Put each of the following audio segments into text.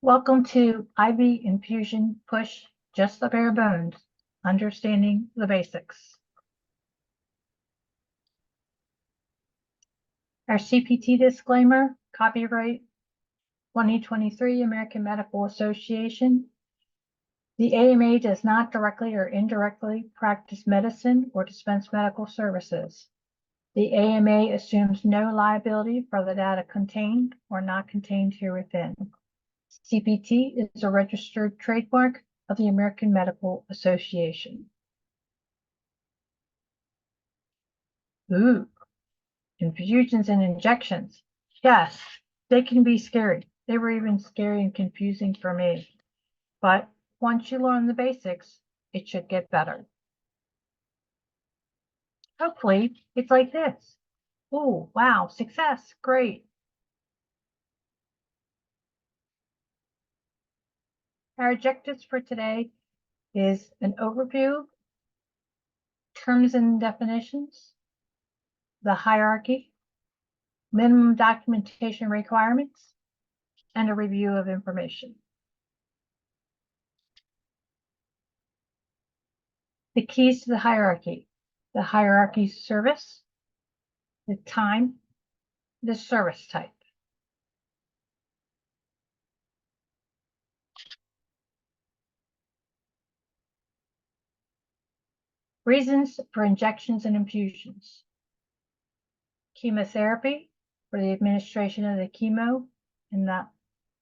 Welcome to IV Infusion Push, just the bare bones, understanding the basics. Our CPT disclaimer, copyright 2023 American Medical Association. The AMA does not directly or indirectly practice medicine or dispense medical services. The AMA assumes no liability for the data contained or not contained here within. CPT is a registered trademark of the American Medical Association. Ooh, infusions and injections. Yes, they can be scary. They were even scary and confusing for me. But once you learn the basics, it should get better. Hopefully, it's like this. Ooh, wow, success, great. Our objectives for today is an overview, terms and definitions, the hierarchy, minimum documentation requirements, and a review of information. The keys to the hierarchy's service, the time, the service type. Reasons for injections and infusions. Chemotherapy for the administration of the chemo and that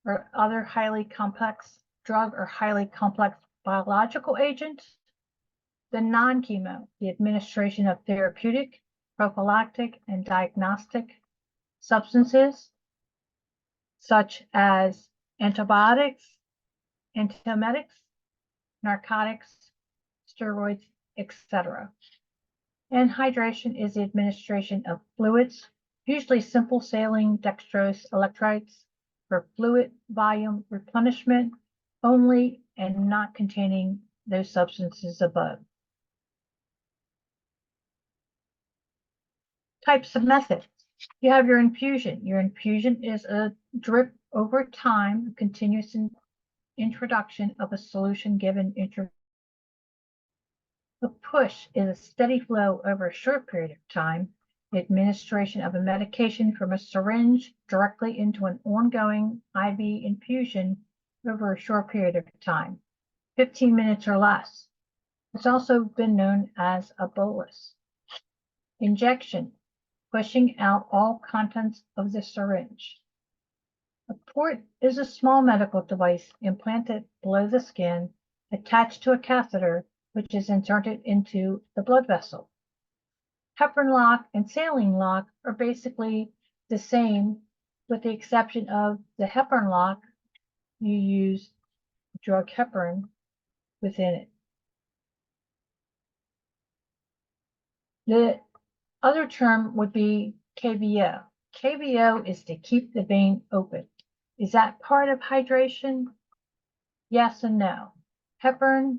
or other highly complex drug or highly complex biological agents. The non-chemo, the administration of therapeutic, prophylactic, and diagnostic substances, such as antibiotics, antiemetics, narcotics, steroids, etc. And hydration is the administration of fluids, usually simple saline dextrose electrolytes for fluid volume replenishment only and not containing those substances above. Types of methods. You have your infusion. Your infusion is a drip over time, continuous introduction of a solution given intravenous. A push is a steady flow over a short period of time, the administration of a medication from a syringe directly into an ongoing IV infusion over a short period of time, 15 minutes or less. It's also been known as a bolus. Injection, pushing out all contents of the syringe. A port is a small medical device implanted below the skin, attached to a catheter, which is inserted into the blood vessel. Heparin lock and saline lock are basically the same, with the exception of the heparin lock, you use drug heparin within it. The other term would be KBO. KBO is to keep the vein open. Is that part of hydration? Yes and no. Heparin,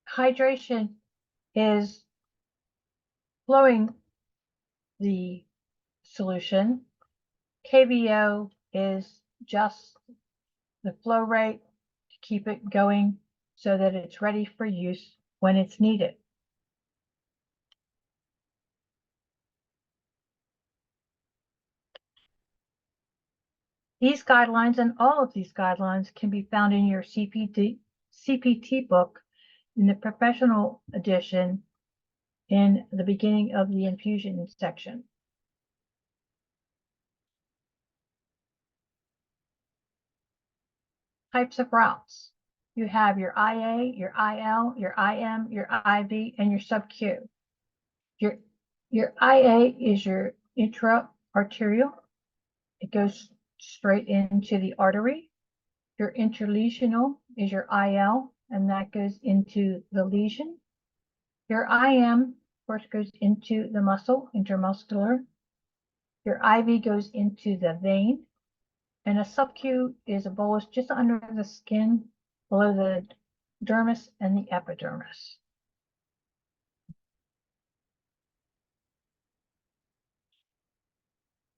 hydration is flowing the solution. KBO is just the flow rate to keep it going so that it's ready for use when it's needed. These guidelines and all of these guidelines can be found in your CPT book in the professional edition in the beginning of the infusion section. Types of routes. You have your IA, your IL, your IM, your IV, and your sub-Q. Your IA is your intra-arterial. It goes straight into the artery. Your interlesional is your IL, and that goes into the lesion. Your IM, of course, goes into the muscle, intermuscular. Your IV goes into the vein. And a sub-Q is a bolus just under the skin, below the dermis and the epidermis.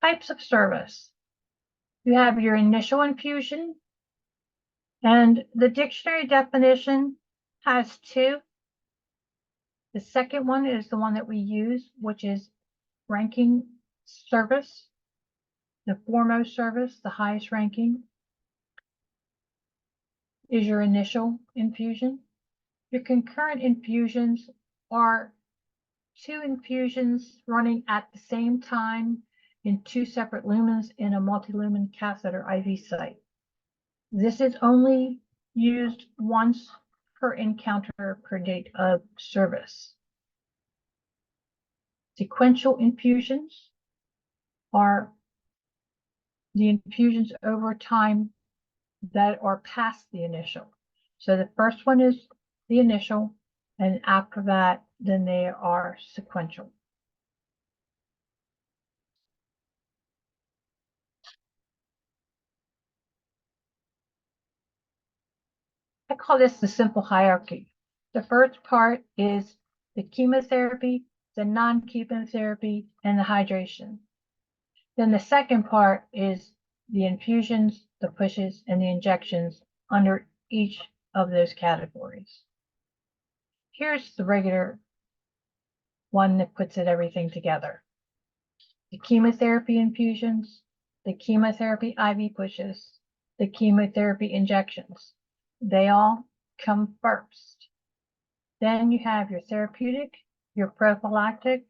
Types of service. You have your initial infusion, and the dictionary definition has two. The second one is the one that we use, which is ranking service, the foremost service, the highest ranking, is your initial infusion. Your concurrent infusions are two infusions running at the same time in two separate lumens in a multi-lumen catheter IV site. This is only used once per encounter per date of service. Sequential infusions are the infusions over time that are past the initial. So the first one is the initial, and after that, then they are sequential. I call this the simple hierarchy. The first part is the chemotherapy, the non-chemotherapy, and the hydration. Then the second part is the infusions, the pushes, and the injections under each of those categories. Here's the regular one that puts everything together. The chemotherapy infusions, the chemotherapy IV pushes, the chemotherapy injections. They all come first. Then you have your therapeutic, your prophylactic,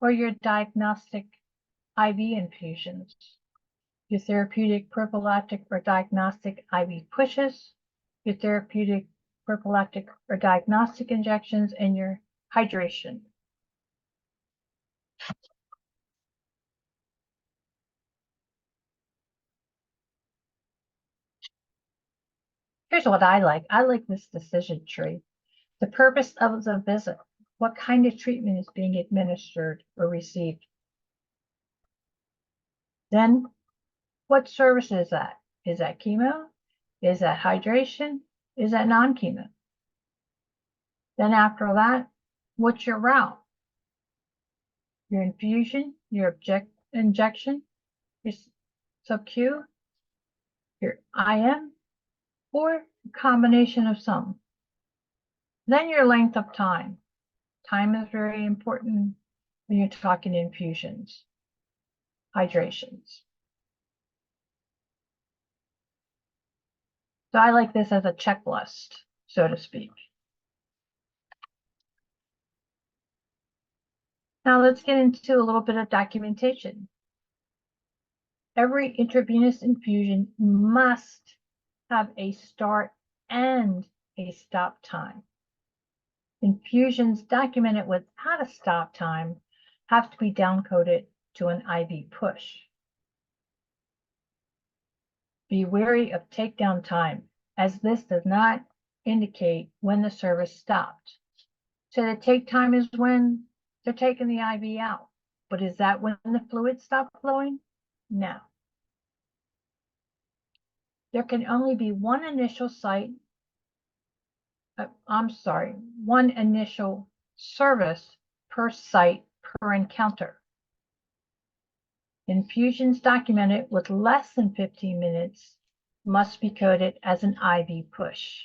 or your diagnostic IV infusions. Your therapeutic, prophylactic, or diagnostic IV pushes, your therapeutic, prophylactic, or diagnostic injections, and your hydration. Here's what I like. I like this decision tree. The purpose of the visit. What kind of treatment is being administered or received? Then, what service is that? Is that chemo? Is that hydration? Is that non-chemo? Then after that, what's your route? Your infusion, your injection, your sub-Q, your IM, or a combination of some. Then your length of time. Time is very important when you're talking infusions, hydrations. So I like this as a checklist, so to speak. Now let's get into a little bit of documentation. Every intravenous infusion must have a start and a stop time. Infusions documented without a stop time have to be downcoded to an IV push. Be wary of takedown time, as this does not indicate when the service stopped. So the take time is when they're taking the IV out. But is that when the fluid stopped flowing? No. There can only be one initial site, one initial service per site per encounter. Infusions documented with less than 15 minutes must be coded as an IV push.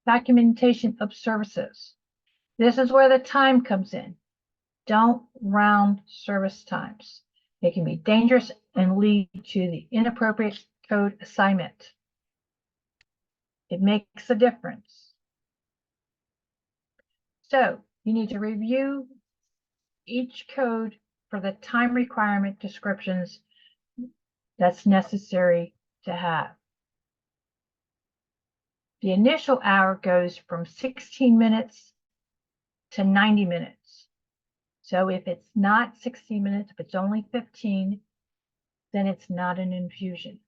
Documentation of services. This is where the time comes in. Don't round service times. They can be dangerous and lead to the inappropriate code assignment. It makes a difference. So you need to review each code for the time requirement descriptions that's necessary to have. The initial hour goes from 16 minutes to 90 minutes. So if it's not 16 minutes, if it's only 15, then it's not an infusion.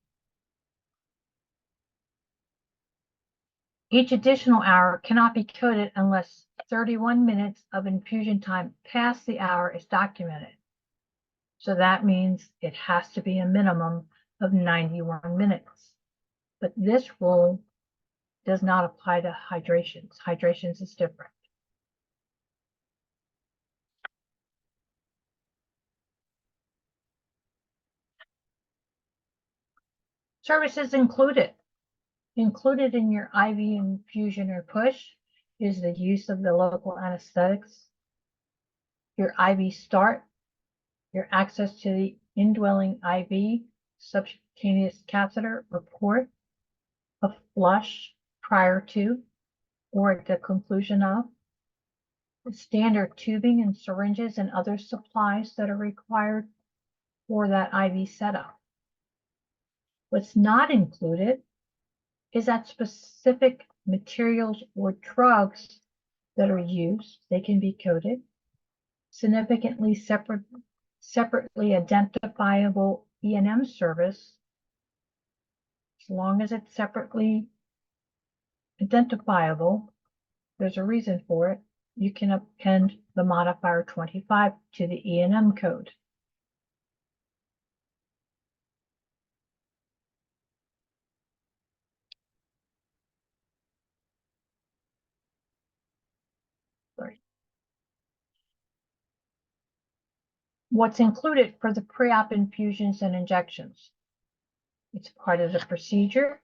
Each additional hour cannot be coded unless 31 minutes of infusion time past the hour is documented. So that means it has to be a minimum of 91 minutes. But this rule does not apply to hydrations. Hydrations is different. Services included. Included in your IV infusion or push is the use of the local anesthetics, your IV start, your access to the indwelling IV, subcutaneous catheter or port, a flush prior to or at the conclusion of, standard tubing and syringes and other supplies that are required for that IV setup. What's not included is that specific materials or drugs that are used, they can be coded, significantly separately identifiable E&M service, as long as it's separately identifiable, there's a reason for it, you can append the modifier 25 to the E&M code. Sorry. What's included for the pre-op infusions and injections? It's part of the procedure.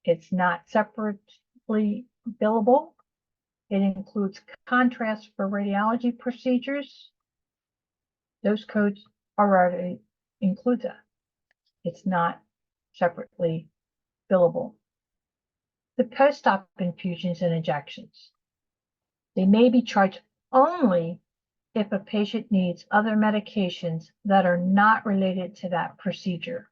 It's not separately billable. It includes contrast for radiology procedures. Those codes already include that. It's not separately billable. The post-op infusions and injections. They may be charged only if a patient needs other medications that are not related to that procedure.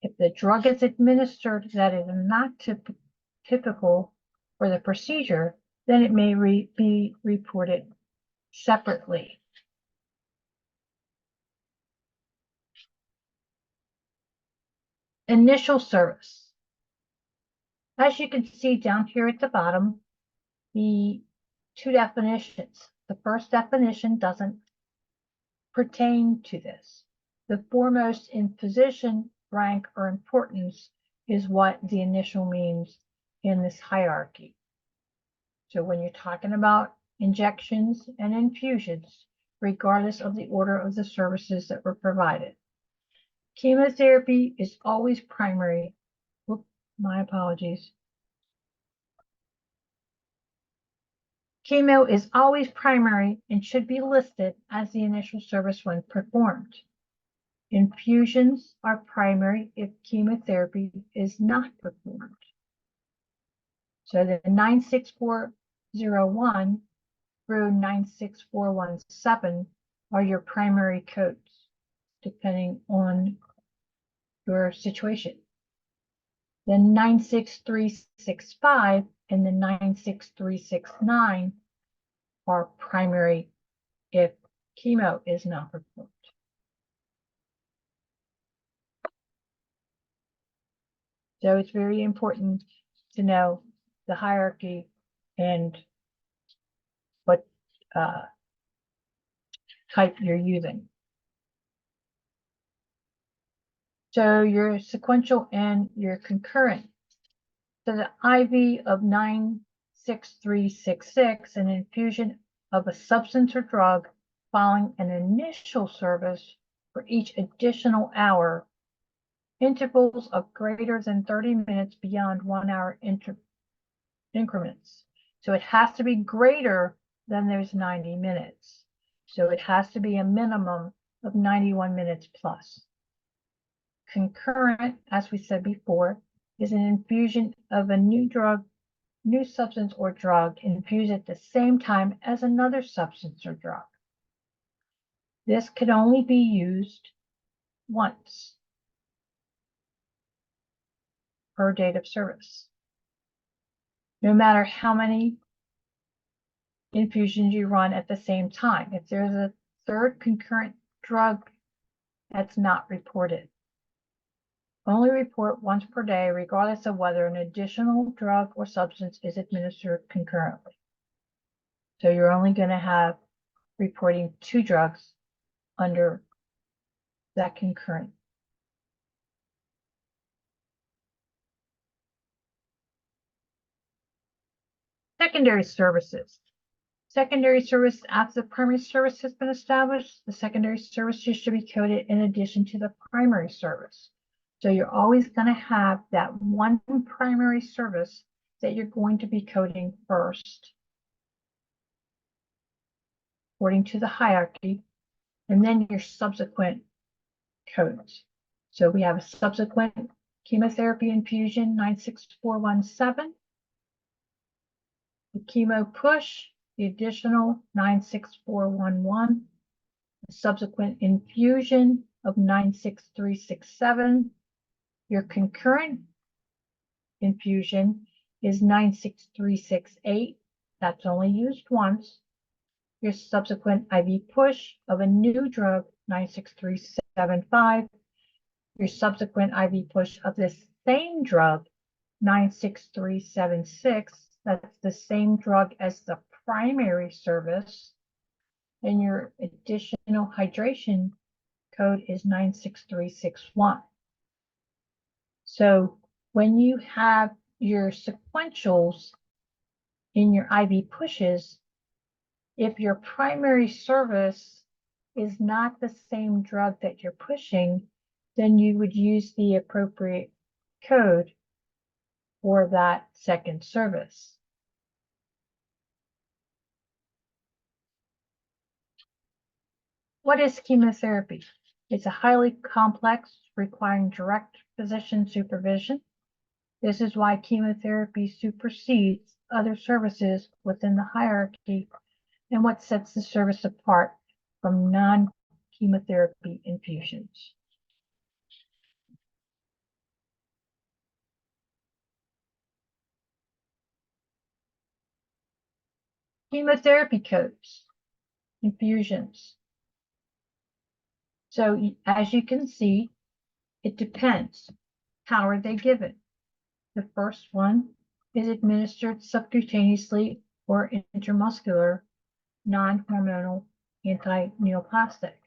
If the drug is administered that is not typical for the procedure, then it may be reported separately. Initial service. As you can see down here at the bottom, the two definitions. The first definition doesn't pertain to this. The foremost in position, rank, or importance is what the initial means in this hierarchy. So when you're talking about injections and infusions, regardless of the order of the services that were provided, chemotherapy is always primary. Whoop, my apologies. Chemo is always primary and should be listed as the initial service when performed. Infusions are primary if chemotherapy is not performed. So the 96401 through 96417 are your primary codes, depending on your situation. The 96365 and the 96369 are primary if chemo is not performed. So it's very important to know the hierarchy and what type you're using. So your sequential and your concurrent. So the IV of 96366, an infusion of a substance or drug following an initial service for each additional hour, intervals of greater than 30 minutes beyond 1 hour increments. So it has to be greater than those 90 minutes. So it has to be a minimum of 91 minutes plus. Concurrent, as we said before, is an infusion of a new drug, new substance or drug infused at the same time as another substance or drug. This can only be used once per date of service. No matter how many infusions you run at the same time. If there's a third concurrent drug, that's not reported. Only report once per day, regardless of whether an additional drug or substance is administered concurrently. So you're only going to have reporting 2 drugs under that concurrent. Secondary services. Secondary service, after the primary service has been established, the secondary services should be coded in addition to the primary service. So you're always going to have that one primary service that you're going to be coding first, according to the hierarchy, and then your subsequent codes. So we have a subsequent chemotherapy infusion 96417, the chemo push, the additional 96411, the subsequent infusion of 96367, your concurrent infusion is 96368, that's only used once. Your subsequent IV push of a new drug, 96375, your subsequent IV push of this same drug, 96376, that's the same drug as the primary service, and your additional hydration code is 96361. So when you have your sequentials in your IV pushes, if your primary service is not the same drug that you're pushing, then you would use the appropriate code for that second service. What is chemotherapy? It's a highly complex, requiring direct physician supervision. This is why chemotherapy supersedes other services within the hierarchy and what sets the service apart from non-chemotherapy infusions. Chemotherapy codes, infusions. So as you can see, it depends. How are they given? The first one is administered subcutaneously or intramuscular, non-hormonal anti-neoplastic.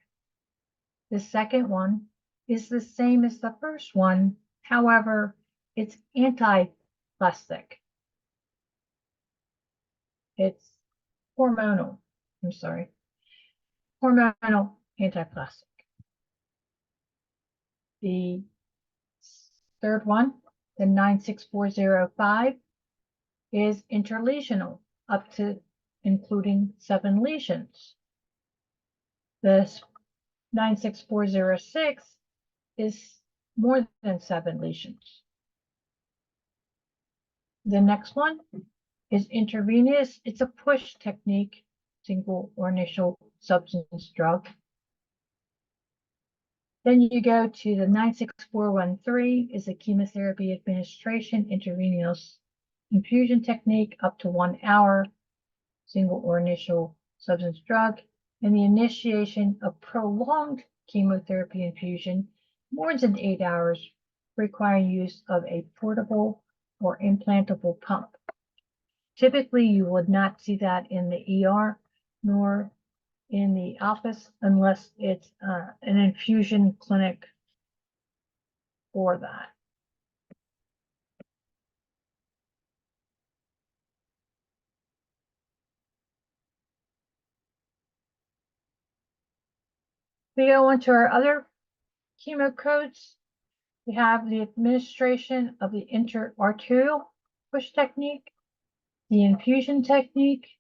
The second one is the same as the first one, however, it's antiplastic. It's hormonal, hormonal antiplastic. The third one, the 96405, is interlesional, up to including 7 lesions. The 96406 is more than 7 lesions. The next one is intravenous. It's a push technique, single or initial substance drug. Then you go to the 96413 is a chemotherapy administration intravenous infusion technique up to 1 hour, single or initial substance drug, and the initiation of prolonged chemotherapy infusion, more than 8 hours, requiring use of a portable or implantable pump. Typically, you would not see that in the ER nor in the office unless it's an infusion clinic for that. We go on to our other chemo codes. We have the administration of the intra-arterial push technique, the infusion technique,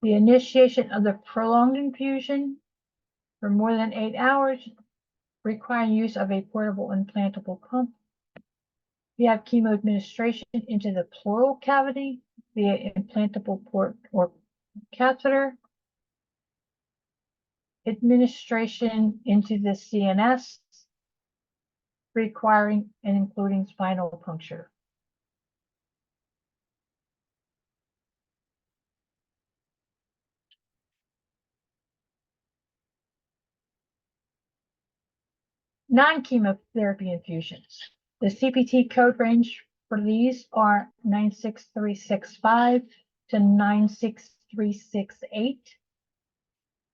the initiation of the prolonged infusion for more than 8 hours, requiring use of a portable implantable pump. We have chemo administration into the pleural cavity via implantable port or catheter, administration into the CNS, requiring and including spinal puncture. Non-chemotherapy infusions. The CPT code range for these are 96365 to 96368.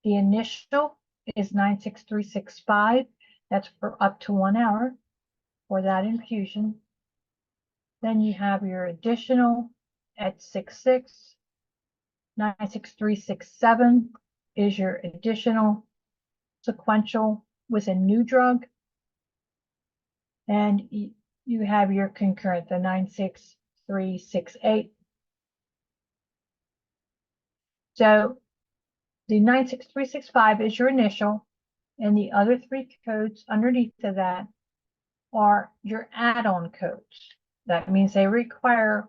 The initial is 96365. That's for up to 1 hour for that infusion. Then you have your additional at 6/6. 96367 is your additional sequential with a new drug. And you have your concurrent, the 96368. So the 96365 is your initial, and the other three codes underneath of that are your add-on codes. That means they require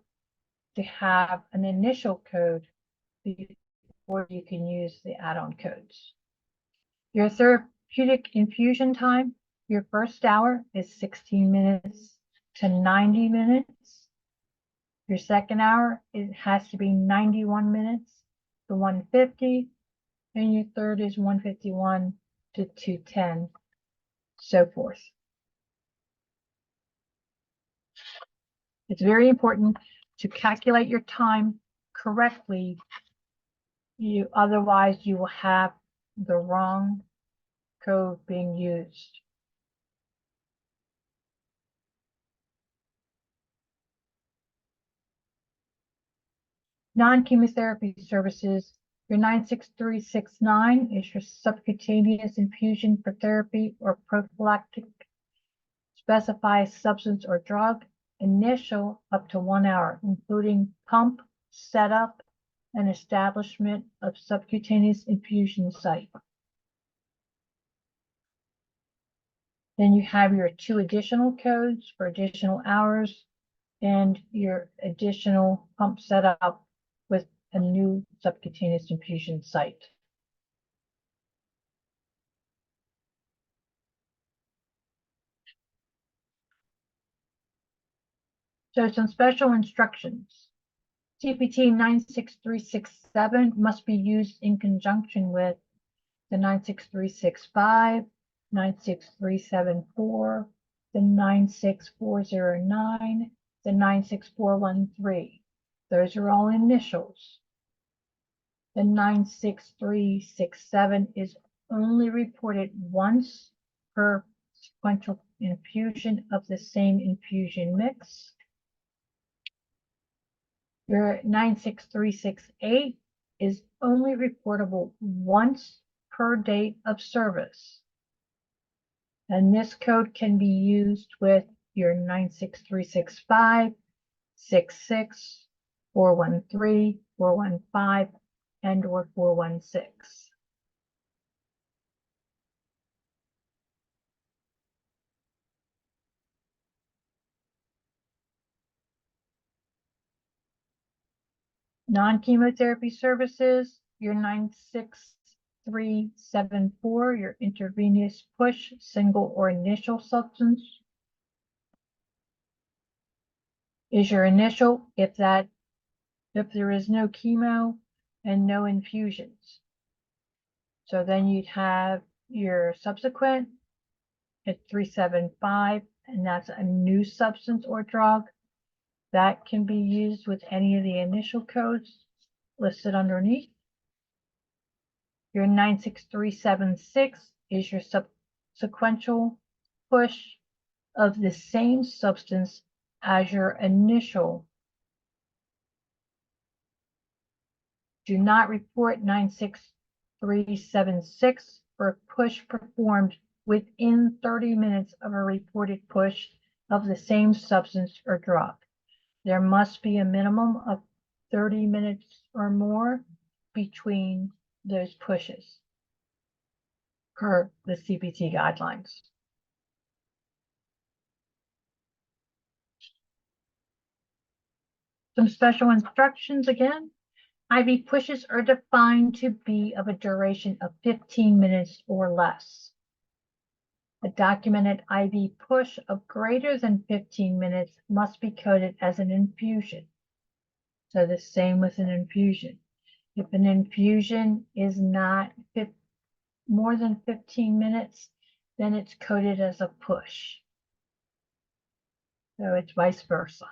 to have an initial code before you can use the add-on codes. Your therapeutic infusion time, your first hour is 16 minutes to 90 minutes. Your second hour, it has to be 91 minutes to 150. And your third is 151 to 210, so forth. It's very important to calculate your time correctly. Otherwise, you will have the wrong code being used. Non-chemotherapy services, your 96369 is your subcutaneous infusion for therapy or prophylactic specified substance or drug, initial up to 1 hour, including pump, setup, and establishment of subcutaneous infusion site. Then you have your 2 additional codes for additional hours and your additional pump setup with a new subcutaneous infusion site. So some special instructions. CPT 96367 must be used in conjunction with the 96365, 96374, the 96409, the 96413. Those are all initials. The 96367 is only reported once per sequential infusion of the same infusion mix. Your 96368 is only reportable once per date of service. And this code can be used with your 96365, 66, 413, 415, and or 416. Non-chemotherapy services, your 96374, your intravenous push, single or initial substance, is your initial if there is no chemo and no infusions. So then you'd have your subsequent at 375, and that's a new substance or drug. That can be used with any of the initial codes listed underneath. Your 96376 is your sequential push of the same substance as your initial. Do not report 96376 for a push performed within 30 minutes of a reported push of the same substance or drug. There must be a minimum of 30 minutes or more between those pushes per the CPT guidelines. Some special instructions again. IV pushes are defined to be of a duration of 15 minutes or less. A documented IV push of greater than 15 minutes must be coded as an infusion. So the same with an infusion. If an infusion is not more than 15 minutes, then it's coded as a push. So it's vice versa.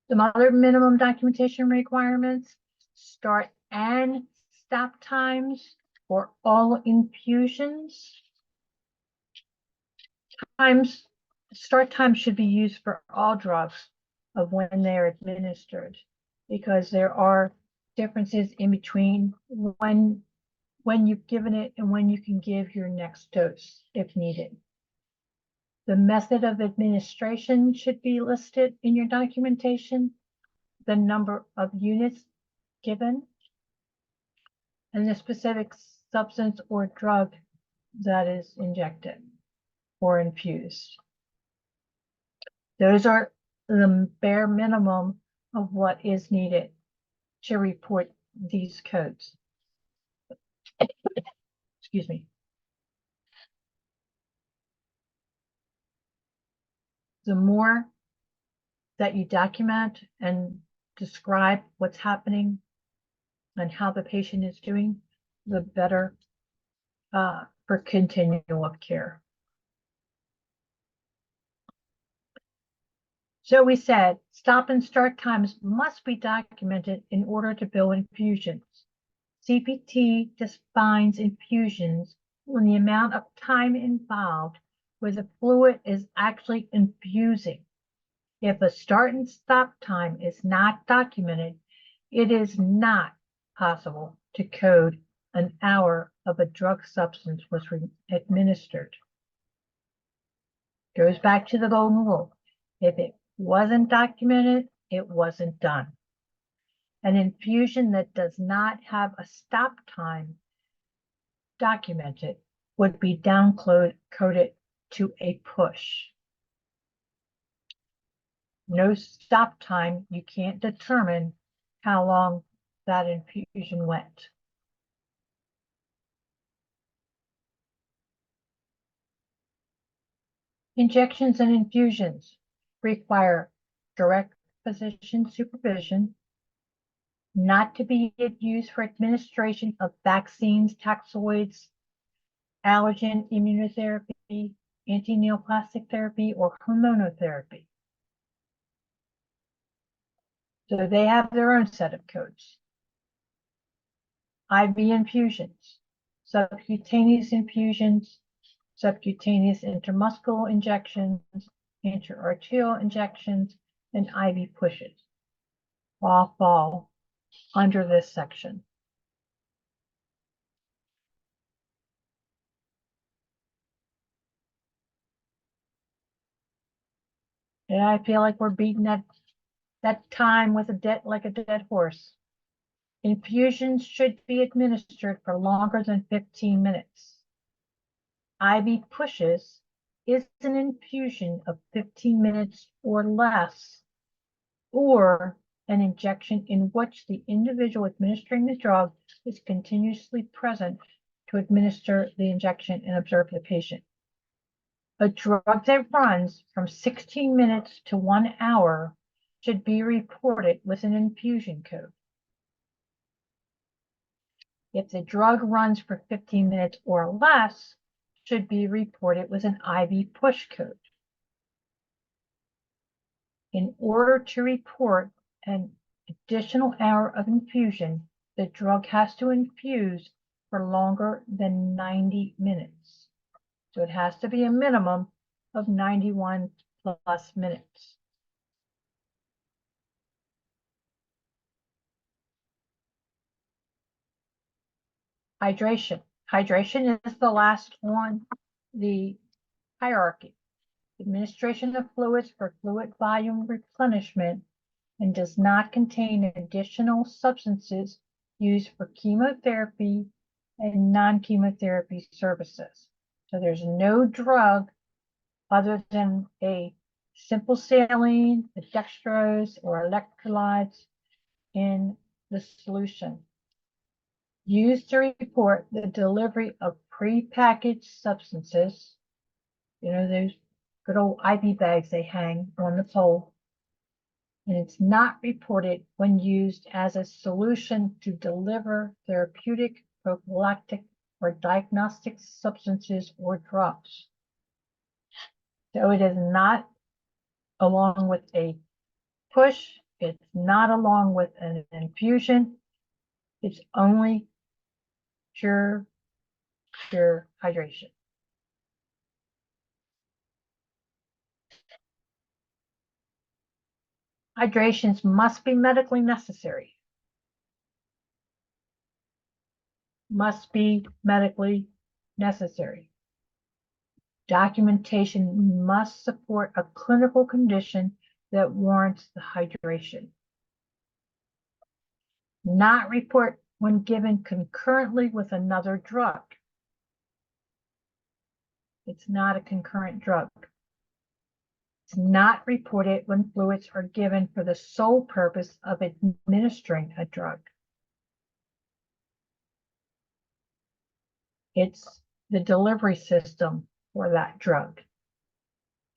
Some other minimum documentation requirements: start and stop times for all infusions. Times Start time should be used for all drugs of when they are administered, because there are differences in between when you've given it and when you can give your next dose if needed. The method of administration should be listed in your documentation, the number of units given, and the specific substance or drug that is injected or infused. Those are the bare minimum of what is needed to report these codes. Excuse me. The more that you document and describe what's happening and how the patient is doing, the better for continuum of care. So we said stop and start times must be documented in order to bill infusions. CPT defines infusions when the amount of time involved where the fluid is actually infusing. If a start and stop time is not documented, it is not possible to code an hour of a drug substance was administered. Goes back to the golden rule. If it wasn't documented, it wasn't done. An infusion that does not have a stop time documented would be coded to a push. No stop time, you can't determine how long that infusion went. Injections and infusions require direct physician supervision, not to be used for administration of vaccines, toxoids, allergen immunotherapy, anti-neoplastic therapy, or hormonotherapy. So they have their own set of codes. IV infusions, subcutaneous infusions, subcutaneous intramuscular injections, intraarterial injections, and IV pushes all fall under this section. And I feel like we're beating that time with a dead horse. Infusions should be administered for longer than 15 minutes. IV pushes is an infusion of 15 minutes or less, or an injection in which the individual administering the drug is continuously present to administer the injection and observe the patient. A drug that runs from 16 minutes to 1 hour should be reported with an infusion code. If the drug runs for 15 minutes or less, should be reported with an IV push code. In order to report an additional hour of infusion, the drug has to infuse for longer than 90 minutes. So it has to be a minimum of 91 plus minutes. Hydration. Hydration is the last on the hierarchy. Administration of fluids for fluid volume replenishment and does not contain additional substances used for chemotherapy and non-chemotherapy services. So there's no drug other than a simple saline, the dextrose, or electrolytes in the solution. Used to report the delivery of prepackaged substances, you know, those good old IV bags they hang on the pole. And it's not reported when used as a solution to deliver therapeutic, prophylactic, or diagnostic substances or drugs. So it is not along with a push, it's not along with an infusion, it's only pure hydration. Hydrations must be medically necessary. Must be medically necessary. Documentation must support a clinical condition that warrants the hydration. Not report when given concurrently with another drug. It's not a concurrent drug. It's not reported when fluids are given for the sole purpose of administering a drug. It's the delivery system for that drug.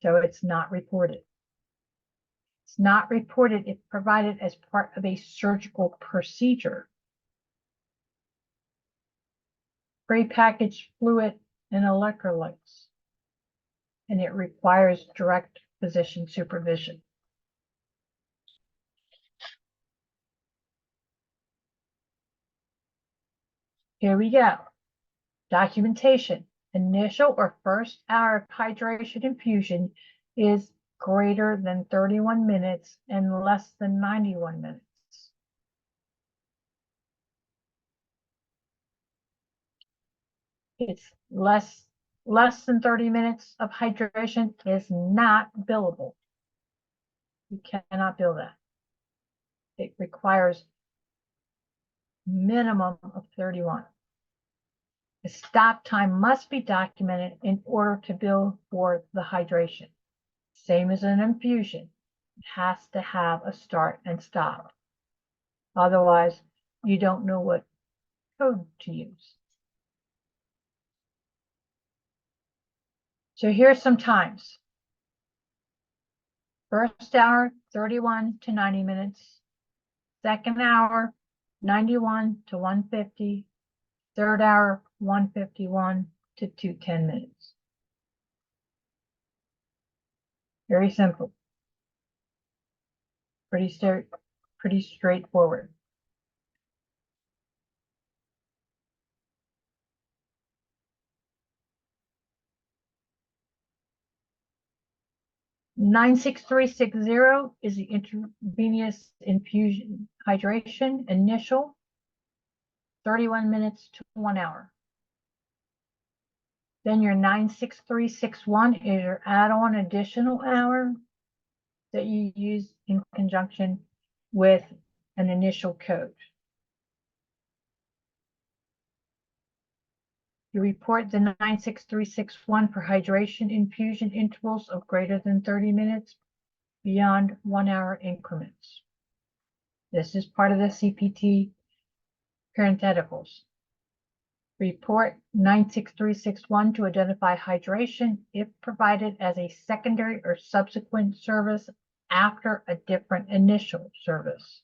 So it's not reported. It's not reported if provided as part of a surgical procedure. Prepackaged fluid and electrolytes, and it requires direct physician supervision. Here we go. Documentation. Initial or first hour of hydration infusion is greater than 31 minutes and less than 91 minutes. It's less than 30 minutes of hydration is not billable. You cannot bill that. It requires minimum of 31. The stop time must be documented in order to bill for the hydration. Same as an infusion. It has to have a start and stop. Otherwise, you don't know what code to use. So here's some times. First hour, 31 to 90 minutes. Second hour, 91 to 150. Third hour, 151 to 210 minutes. Very simple. Pretty straightforward. (96360) is the intravenous infusion hydration initial, 31 minutes to 1 hour. Then your 96361 is your add-on additional hour that you use in conjunction with an initial code. You report the 96361 for hydration infusion intervals of greater than 30 minutes beyond 1 hour increments. This is part of the CPT parentheticals. Report 96361 to identify hydration if provided as a secondary or subsequent service after a different initial service,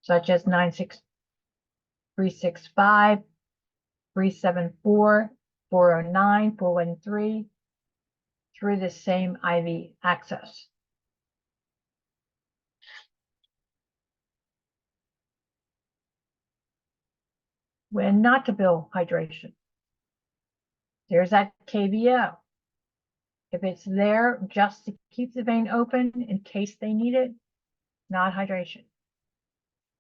such as 96365, 374, 409, 413, through the same IV access. When not to bill hydration. There's that KBO. If it's there just to keep the vein open in case they need it, not hydration.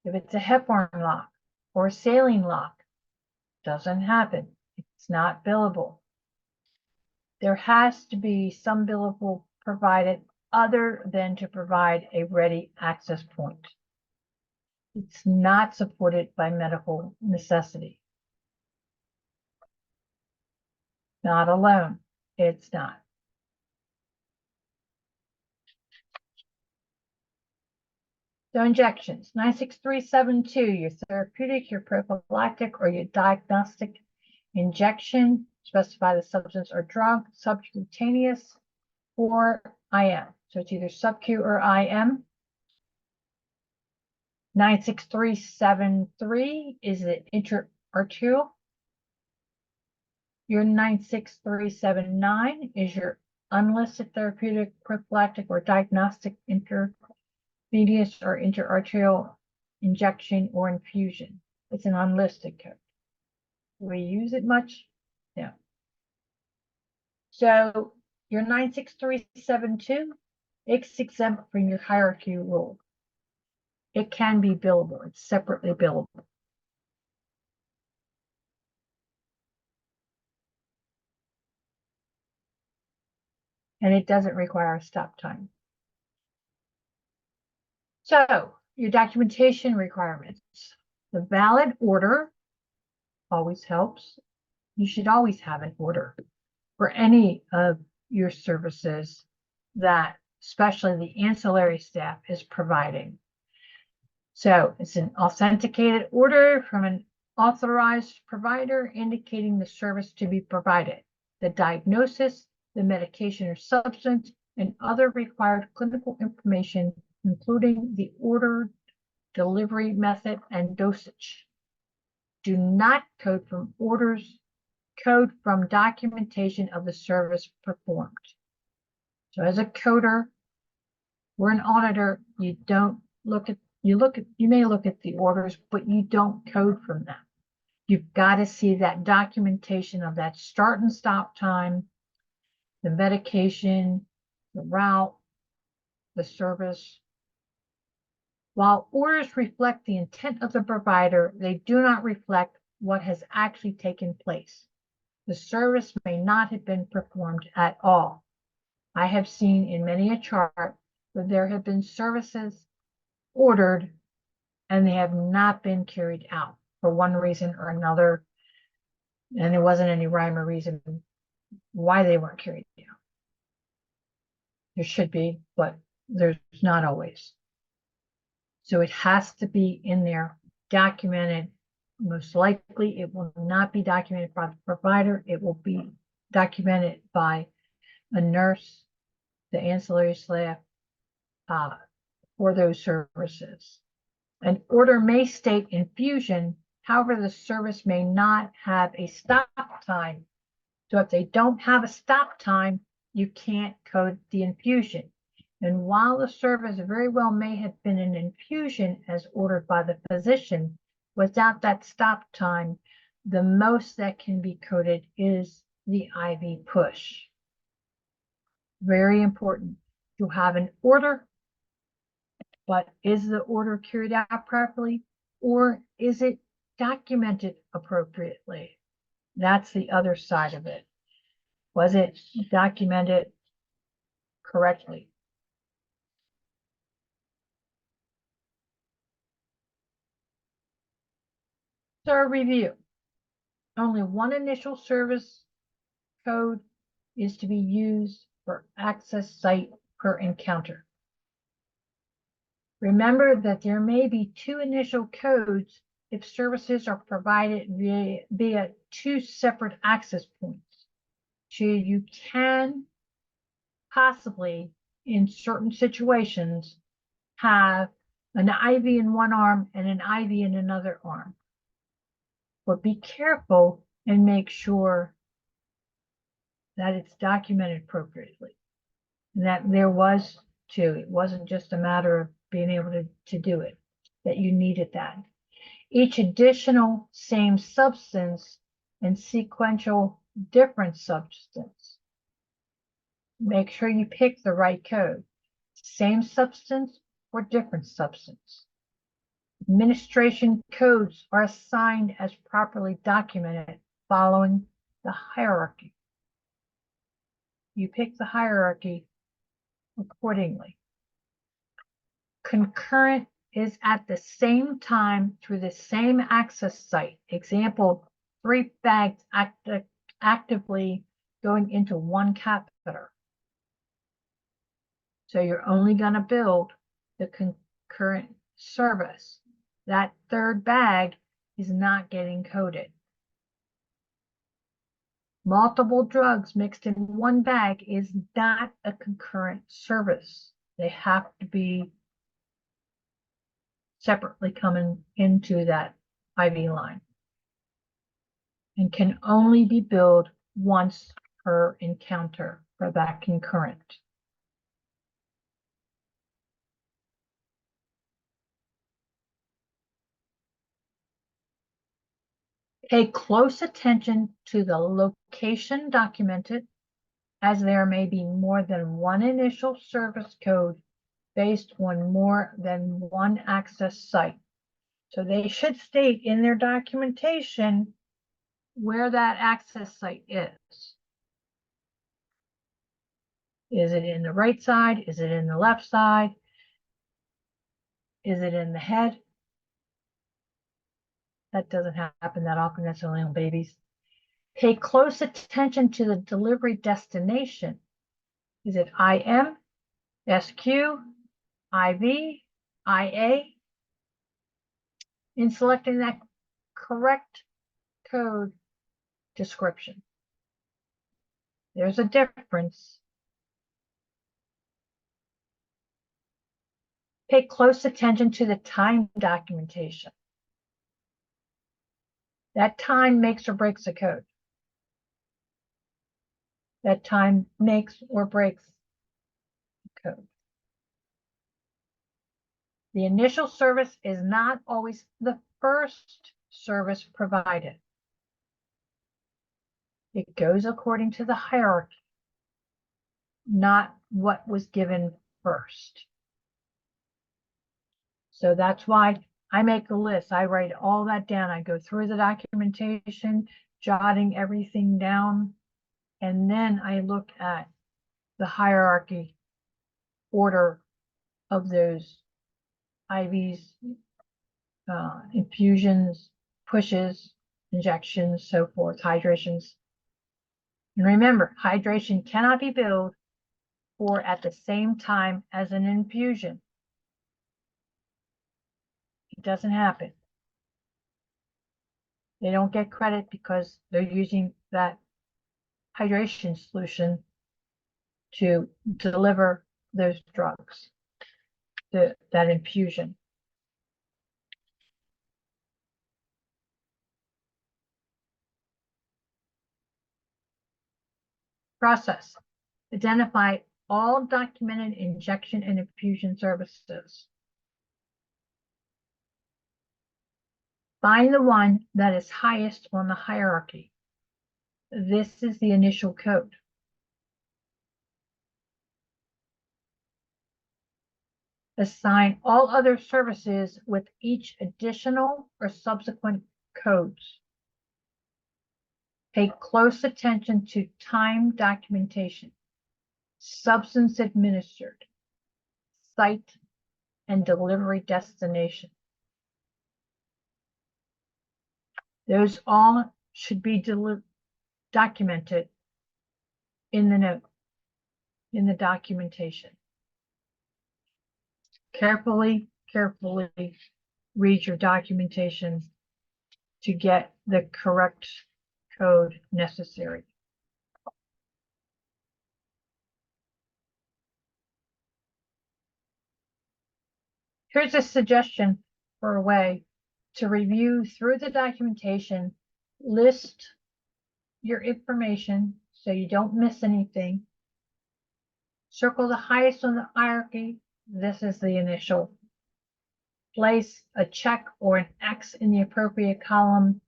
If it's a Hepburn lock or a saline lock, doesn't happen. It's not billable. There has to be some billable provided other than to provide a ready access point. It's not supported by medical necessity. Not alone. It's not. So injections, 96372, your therapeutic, your prophylactic, or your diagnostic injection, specify the substance or drug, subcutaneous or IM. So it's either sub-Q or IM. 96373 is the intra-arterial. Your 96379 is your unlisted therapeutic, prophylactic, or diagnostic intravenous or intra-arterial injection or infusion. It's an unlisted code. Do we use it much? No. So your 96372, it's exempt from your hierarchy rule. it can be billable. It's separately billable. And it doesn't require a stop time. So, your documentation requirements. The valid order always helps. You should always have an order for any of your services that especially the ancillary staff is providing. So it's an authenticated order from an authorized provider indicating the service to be provided, the diagnosis, the medication or substance, and other required clinical information, including the order, delivery method, and dosage. Do not code from orders, code from documentation of the service performed. So as a coder or an auditor, you don't look at, you may look at the orders, but you don't code from them. You've got to see that documentation of that start and stop time, the medication, the route, the service. While orders reflect the intent of the provider, they do not reflect what has actually taken place. The service may not have been performed at all. I have seen in many a chart that there have been services ordered and they have not been carried out for one reason or another. And there wasn't any rhyme or reason why they weren't carried out. There should be, but there's not always. So it has to be in there, documented. Most likely it will not be documented by the provider. It will be documented by a nurse, the ancillary staff for those services. An order may state infusion, however, the service may not have a stop time. So if they don't have a stop time, you can't code the infusion. And while the service very well may have been an infusion as ordered by the physician, without that stop time, the most that can be coded is the IV push. Very important to have an order, but is the order carried out properly, or is it documented appropriately? That's the other side of it. Was it documented correctly? So a review. Only one initial service code is to be used for access site per encounter. Remember that there may be two initial codes if services are provided via two separate access points. So you can possibly, in certain situations, have an IV in one arm and an IV in another arm. But be careful and make sure that it's documented appropriately. And that there was two. It wasn't just a matter of being able to do it, that you needed that. Each additional same substance and sequential different substance. Make sure you pick the right code. Same substance or different substance. Administration codes are assigned as properly documented following the hierarchy. You pick the hierarchy accordingly. Concurrent is at the same time through the same access site. Example, 3 bags actively going into one catheter. So you're only going to build the concurrent service. That third bag is not getting coded. Multiple drugs mixed in one bag is not a concurrent service. They have to be separately coming into that IV line and can only be billed once per encounter for that concurrent. Pay close attention to the location documented, as there may be more than one initial service code based on more than one access site. So they should state in their documentation where that access site is. Is it in the right side? Is it in the left side? Is it in the head? That doesn't happen that often. That's only on babies. Pay close attention to the delivery destination. Is it IM, SQ, IV, IA? In selecting that correct code description. There's a difference. Pay close attention to the time documentation. That time makes or breaks a code. That time makes or breaks the code. The initial service is not always the first service provided. It goes according to the hierarchy, not what was given first. So that's why I make a list. I write all that down. I go through the documentation, jotting everything down, and then I look at the hierarchy order of those IVs, infusions, pushes, injections, so forth, hydrations. And remember, hydration cannot be billed for at the same time as an infusion. It doesn't happen. They don't get credit because they're using that hydration solution to deliver those drugs, that infusion. Process. Identify all documented injection and infusion services. Find the one that is highest on the hierarchy. This is the initial code. Assign all other services with each additional or subsequent codes. Pay close attention to time documentation, substance administered, site, and delivery destination. Those all should be documented in the note, in the documentation. Carefully read your documentation to get the correct code necessary. Here's a suggestion for a way to review through the documentation, list your information so you don't miss anything. Circle the highest on the hierarchy. This is the initial. Place a check or an X in the appropriate column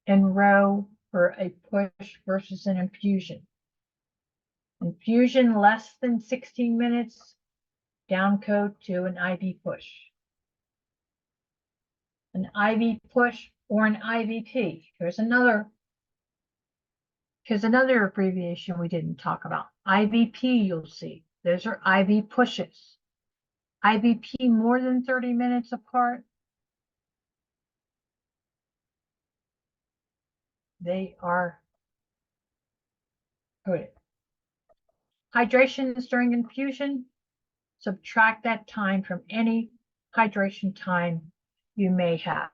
and row for a push versus an infusion. Infusion less than 16 minutes, down code to an IV push. An IV push or an IVP. Here's another abbreviation we didn't talk about. IVP, you'll see. Those are IV pushes. IVP more than 30 minutes apart. They are coded. Hydration is during infusion. Subtract that time from any hydration time you may have.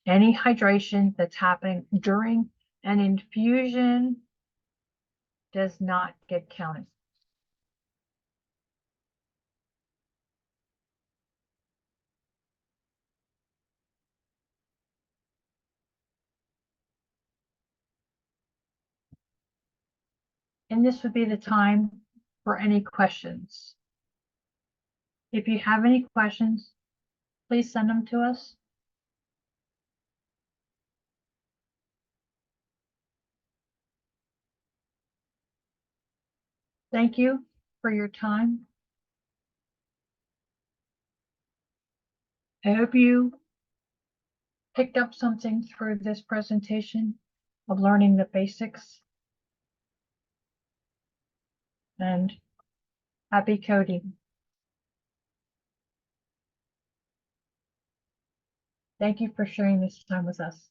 Any hydration that's happening during an infusion does not get counted. And this would be the time for any questions. If you have any questions, please send them to us. Thank you for your time. I hope you picked up something through this presentation of learning the basics. And happy coding. Thank you for sharing this time with us.